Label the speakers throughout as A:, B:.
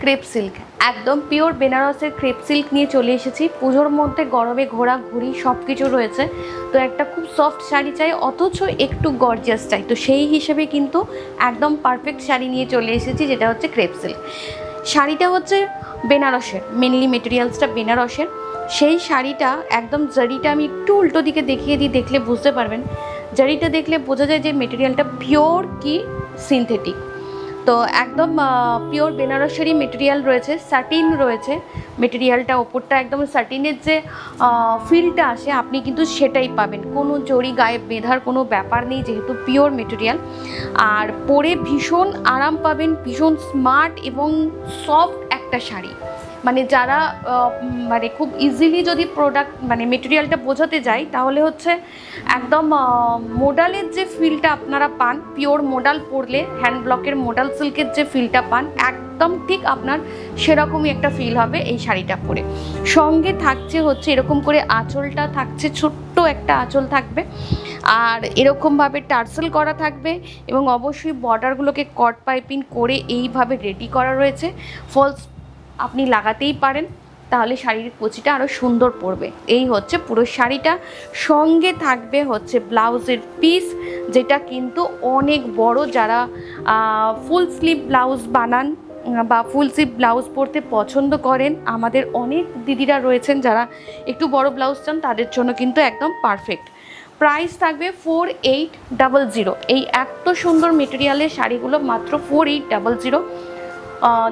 A: Crepe silk, একদম pure বেনারসের crepe silk নিয়ে চলে এসেছি। পুজোর মধ্যে গরমে ঘোরাঘুরি সব কিছু রয়েছে, তো একটা খুব সফট শাড়ি চাই অথচ একটু গর্জিয়াস চাই, তো সেই হিসেবে কিন্তু একদম পারফেক্ট শাড়ি নিয়ে চলে এসেছি, যেটা হচ্ছে ক্রেপ সিল্ক। শাড়িটা হচ্ছে বেনারসের, মেনলি মেটেরিয়ালসটা বেনারসের। সেই শাড়িটা একদম জারিটা আমি একটু উল্টো দিকে দেখিয়ে দিই, দেখলে বুঝতে পারবেন। জারিটা দেখলে বোঝা যায় যে মেটেরিয়ালটা পিওর কি সিনথেটিক। তো একদম পিওর বেনারসেরই মেটেরিয়াল রয়েছে, স্যাটিন রয়েছে মেটেরিয়ালটা, ওপরটা একদম স্যাটিনের যে ফিলটা আসে আপনি কিন্তু সেটাই পাবেন, কোনো জরি গায়ে বেঁধার কোনো ব্যাপার নেই যেহেতু পিওর মেটেরিয়াল। আর পরে ভীষণ আরাম পাবেন, ভীষণ স্মার্ট এবং সফট একটা শাড়ি। মানে যারা মানে খুব ইজিলি যদি প্রোডাক্ট মানে মেটেরিয়ালটা বোঝাতে যায় তাহলে হচ্ছে একদম মোডালের যে ফিলটা আপনারা পান, পিওর মোডাল পরলে হ্যান্ড ব্লকের মোডাল সিল্কের যে ফিলটা পান একদম ঠিক আপনার সেরকমই একটা ফিল হবে এই শাড়িটা পরে। সঙ্গে থাকছে হচ্ছে এরকম করে আঁচলটা থাকছে, ছোট্ট একটা আঁচল থাকবে, আর এরকমভাবে টার্সেল করা থাকবে এবং অবশ্যই বর্ডারগুলোকে কট পাইপিং করে এইভাবে রেডি করা রয়েছে। ফলস আপনি লাগাতেই পারেন, তাহলে শাড়ির কুচিটা আরও সুন্দর পড়বে। এই হচ্ছে পুরো শাড়িটা। সঙ্গে থাকবে হচ্ছে ব্লাউজের পিস, যেটা কিন্তু অনেক বড়। যারা ফুল স্লিভ ব্লাউজ বানান বা ফুল স্লিভ ব্লাউজ পরতে পছন্দ করেন, আমাদের অনেক দিদিরা রয়েছেন যারা একটু বড় ব্লাউজ চান, তাদের জন্য কিন্তু একদম পারফেক্ট। প্রাইস থাকবে 4800। এই এত সুন্দর মেটেরিয়ালের শাড়িগুলো মাত্র 4800।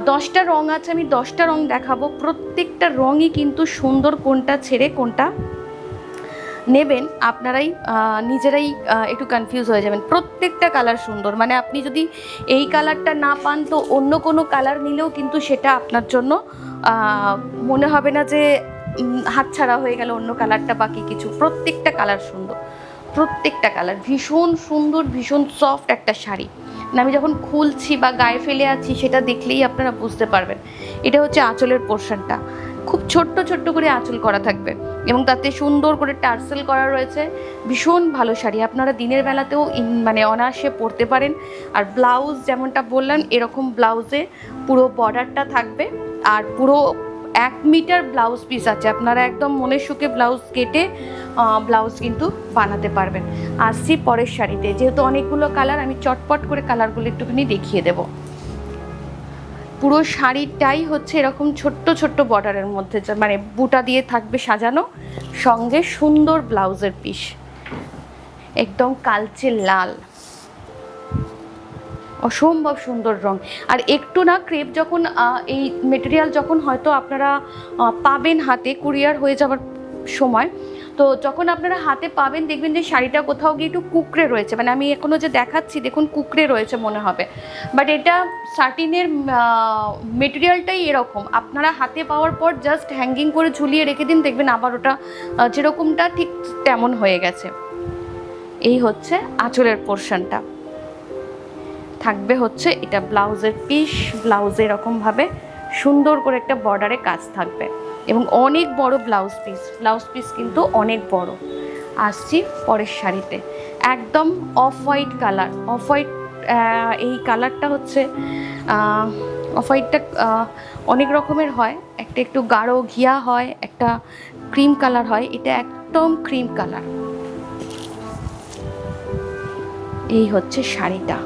A: 10টা রঙ আছে, আমি 10টা রঙ দেখাবো। প্রত্যেকটা রঙই কিন্তু সুন্দর, কোনটা ছেড়ে কোনটা নেবেন আপনারাই নিজেরাই একটু কনফিউজ হয়ে যাবেন। প্রত্যেকটা কালার সুন্দর, মানে আপনি যদি এই কালারটা না পান তো অন্য কোনো কালার নিলেও কিন্তু সেটা আপনার জন্য মনে হবে না যে হাতছাড়া হয়ে গেল অন্য কালারটা বাকি কিছু। প্রত্যেকটা কালার সুন্দর, প্রত্যেকটা কালার ভীষণ সুন্দর, ভীষণ সফট একটা শাড়ি। আমি যখন খুলছি বা গায়ে ফেলে আছি সেটা দেখলেই আপনারা বুঝতে পারবেন। এটা হচ্ছে আঁচলের পোর্শনটা, খুব ছোট্ট ছোট্ট করে আঁচল করা থাকবে এবং তাতে সুন্দর করে টার্সেল করা রয়েছে। ভীষণ ভালো শাড়ি, আপনারা দিনের বেলাতেও মানে অনায়াসে পরতে পারেন। আর ব্লাউজ যেমনটা বললাম এরকম ব্লাউজে পুরো বর্ডারটা থাকবে, আর পুরো 1 মিটার ব্লাউজ পিস আছে, আপনারা একদম মনের সুখে ব্লাউজ কেটে ব্লাউজ কিন্তু বানাতে পারবেন। আসছি পরের শাড়িতে, যেহেতু অনেকগুলো কালার আমি চটপট করে কালারগুলো একটুখানি দেখিয়ে দেব। পুরো শাড়িটাই হচ্ছে এরকম ছোট্ট ছোট্ট বর্ডারের মধ্যে, মানে বুটা দিয়ে থাকবে সাজানো, সঙ্গে সুন্দর ব্লাউজের পিস, একদম কালচে লাল, অসম্ভব সুন্দর রং। আর একটু না ক্রেপ যখন এই মেটেরিয়াল যখন হয়তো আপনারা পাবেন হাতে, কুরিয়ার হয়ে যাওয়ার সময়, তো যখন আপনারা হাতে পাবেন দেখবেন যে শাড়িটা কোথাও গিয়ে একটু কুকড়ে রয়েছে, মানে আমি এখনও যে দেখাচ্ছি দেখুন কুকড়ে রয়েছে মনে হবে, বাট এটা সাটিনের মেটেরিয়ালটাই এরকম। আপনারা হাতে পাওয়ার পর জাস্ট হ্যাঙ্গিং করে ঝুলিয়ে রেখে দিন, দেখবেন আবার ওটা যেরকমটা ঠিক তেমন হয়ে গেছে। এই হচ্ছে আঁচলের পোর্শনটা, থাকবে হচ্ছে এটা ব্লাউজের পিস। ব্লাউজে এরকমভাবে সুন্দর করে একটা বর্ডারে কাজ থাকবে এবং অনেক বড় ব্লাউজ পিস, ব্লাউজ পিস কিন্তু অনেক বড়। আসছি পরের শাড়িতে, একদম off white colour. Off white, এই কালারটা হচ্ছে অফ হোয়াইটটা অনেক রকমের হয়, একটা একটু গাঢ় ঘিয়া হয়, একটা ক্রিম কালার হয়, এটা একদম ক্রিম কালার। এই হচ্ছে শাড়িটা,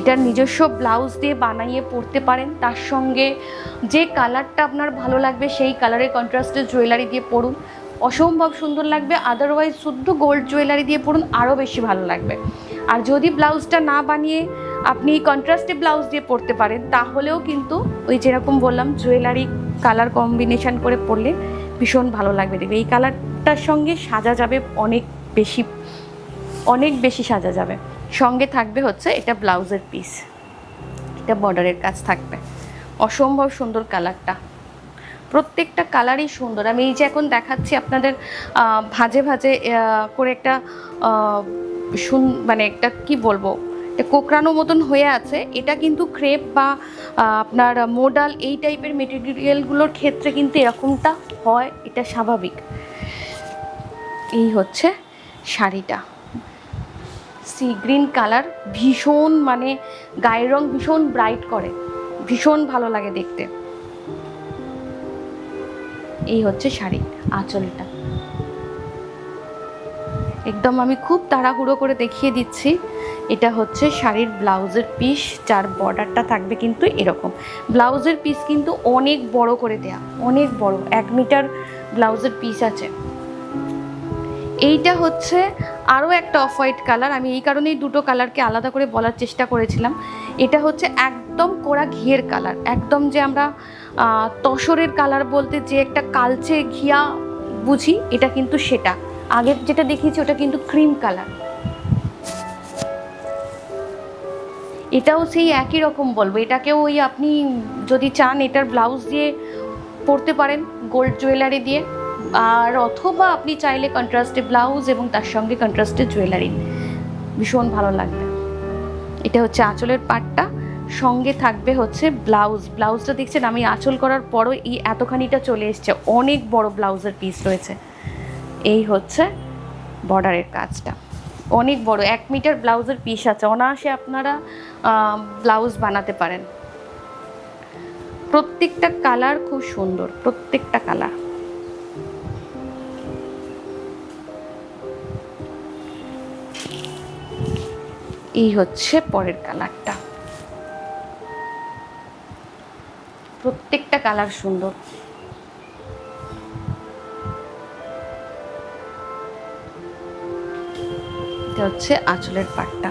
A: এটার নিজস্ব ব্লাউজ দিয়ে বানিয়ে পরতে পারেন, তার সঙ্গে যে কালারটা আপনার ভালো লাগবে সেই কালারের কন্ট্রাস্টের জুয়েলারি দিয়ে পরুন, অসম্ভব সুন্দর লাগবে। আদারওয়াইজ শুদ্ধ গোল্ড জুয়েলারি দিয়ে পরুন, আরও বেশি ভালো লাগবে। আর যদি ব্লাউজটা না বানিয়ে আপনি কন্ট্রাস্টে ব্লাউজ দিয়ে পরতে পারেন তাহলেও কিন্তু ওই যেরকম বললাম জুয়েলারি কালার কম্বিনেশন করে পরলে ভীষণ ভালো লাগবে। দেখবে এই কালারটার সঙ্গে সাজা যাবে অনেক বেশি, অনেক বেশি সাজা যাবে। সঙ্গে থাকবে হচ্ছে এটা ব্লাউজের পিস, এটা বর্ডারের কাজ থাকবে। অসম্ভব সুন্দর কালারটা, প্রত্যেকটা কালারই সুন্দর। আমি এই যে এখন দেখাচ্ছি আপনাদের ভাজে ভাজে করে একটা মানে একটা কি বলবো, এটা কোকড়ানো মতন হয়ে আছে। এটা কিন্তু ক্রেপ বা আপনার মোডাল এই টাইপের মেটেরিয়ালগুলোর ক্ষেত্রে কিন্তু এরকমটা হয়, এটা স্বাভাবিক। এই হচ্ছে শাড়িটা, সি গ্রিন কালার, ভীষণ মানে গায়ের রং ভীষণ ব্রাইট করে, ভীষণ ভালো লাগে দেখতে। এই হচ্ছে শাড়ি আঁচলটা। একদম আমি খুব তাড়াহুড়ো করে দেখিয়ে দিচ্ছি। এটা হচ্ছে শাড়ির ব্লাউজের পিস, যার বর্ডারটা থাকবে কিন্তু এরকম। ব্লাউজের পিস কিন্তু অনেক বড় করে দেয়া, অনেক বড়, 1 মিটার ব্লাউজের পিস আছে। এইটা হচ্ছে আরও একটা অফ হোয়াইট কালার, আমি এই কারণেই দুটো কালারকে আলাদা করে বলার চেষ্টা করেছিলাম। এটা হচ্ছে একদম কোরা ঘিয়ের কালার, একদম যে আমরা তসরের কালার বলতে যে একটা কালচে ঘিয়া বুঝি, এটা কিন্তু সেটা। আগের যেটা দেখিয়েছি ওটা কিন্তু ক্রিম কালার, এটাও সেই একই রকম বলবো। এটাকেও ওই আপনি যদি চান এটার ব্লাউজ দিয়ে পরতে পারেন, গোল্ড জুয়েলারি দিয়ে, আর অথবা আপনি চাইলে কন্ট্রাস্টে ব্লাউজ এবং তার সঙ্গে কন্ট্রাস্টে জুয়েলারি, ভীষণ ভালো লাগবে। এটা হচ্ছে আঁচলের পাটটা, সঙ্গে থাকবে হচ্ছে ব্লাউজটা দেখছেন আমি আঁচল করার পরও এই এতখানিটা চলে এসছে, অনেক বড় ব্লাউজের পিস রয়েছে। এই হচ্ছে বর্ডারের কাজটা, অনেক বড়, 1 মিটার ব্লাউজের পিস আছে, অনায়াসে আপনারা ব্লাউজ বানাতে পারেন। প্রত্যেকটা কালার খুব সুন্দর, প্রত্যেকটা কালার। এই হচ্ছে পরের কালারটা, প্রত্যেকটা কালার সুন্দর। এটা হচ্ছে আঁচলের পাটটা।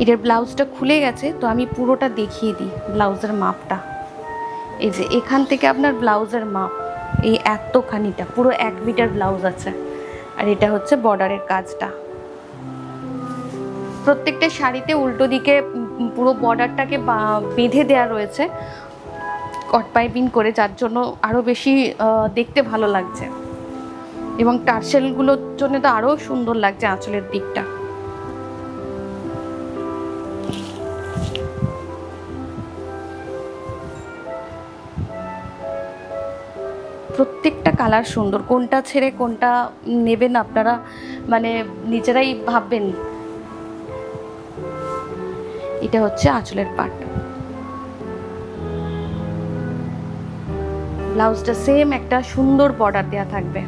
A: এটার ব্লাউজটা খুলে গেছে, তো আমি পুরোটা দেখিয়ে দিই ব্লাউজের মাপটা। এই যে এখান থেকে আপনার ব্লাউজের মাপ এই এতখানিটা, পুরো 1 মিটার ব্লাউজ আছে। আর এটা হচ্ছে বর্ডারের কাজটা। প্রত্যেকটা শাড়িতে উল্টো দিকে পুরো বর্ডারটাকে বেঁধে দেওয়া রয়েছে কট পাইপিং করে, যার জন্য আরও বেশি দেখতে ভালো লাগছে, এবং টার্সেলগুলোর জন্য তো আরও সুন্দর লাগছে আঁচলের দিকটা। প্রত্যেকটা কালার সুন্দর, কোনটা ছেড়ে কোনটা নেবেন আপনারা মানে নিজেরাই ভাববেন। এটা হচ্ছে আঁচলের পাট, ব্লাউজটা সেম একটা সুন্দর বর্ডার দেওয়া থাকবে।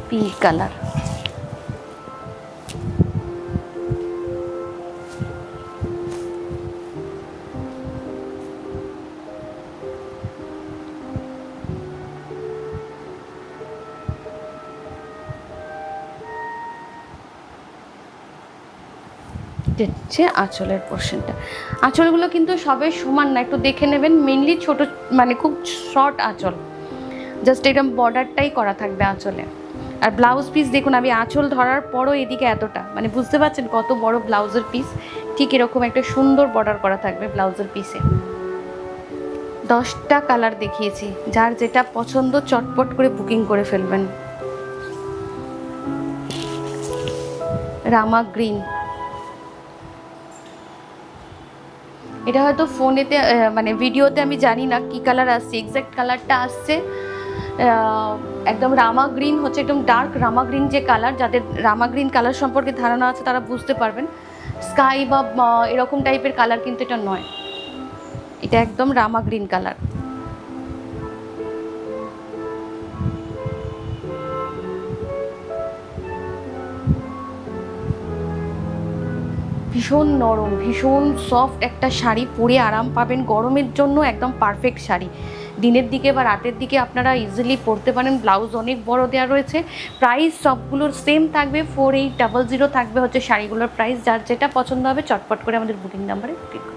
A: পিঙ্ক কালার, হচ্ছে আঁচলের পোর্শনটা। আঁচলগুলো কিন্তু সবাই সমান না, একটু দেখে নেবেন। মেনলি ছোট মানে খুব শর্ট আঁচল, জাস্ট এরকম বর্ডারটাই করা থাকবে আঁচলে। আর ব্লাউজ পিস দেখুন, আমি আঁচল ধরার পরও এদিকে এতটা, মানে বুঝতে পারছেন কত বড় ব্লাউজের পিস। ঠিক এরকম একটা সুন্দর বর্ডার করা থাকবে ব্লাউজের পিসে। 10টা কালার দেখিয়েছি, যার যেটা পছন্দ চটপট করে বুকিং করে ফেলবেন। রামা গ্রিন, এটা হয়তো ফোনেতে মানে ভিডিওতে আমি জানি না কি কালার আসছে, এক্স্যাক্ট কালারটা আসছে একদম রামা গ্রিন, হচ্ছে একদম ডার্ক রামা গ্রিন যে কালার। যাদের রামা গ্রিন কালার সম্পর্কে ধারণা আছে তারা বুঝতে পারবেন। স্কাই বা এরকম টাইপের কালার কিন্তু এটা নয়, এটা একদম রামা গ্রিন কালার। ভীষণ নরম, ভীষণ সফট একটা শাড়ি, পরে আরাম পাবেন, গরমের জন্য একদম পারফেক্ট শাড়ি। দিনের দিকে বা রাতের দিকে আপনারা ইজিলি পরতে পারেন। ব্লাউজ অনেক বড় দেওয়া রয়েছে। প্রাইস সবগুলোর সেম থাকবে, 4800 থাকবে হচ্ছে শাড়িগুলোর প্রাইস। যার যেটা পছন্দ হবে চটপট করে আমাদের বুকিং নাম্বারে ক্লিক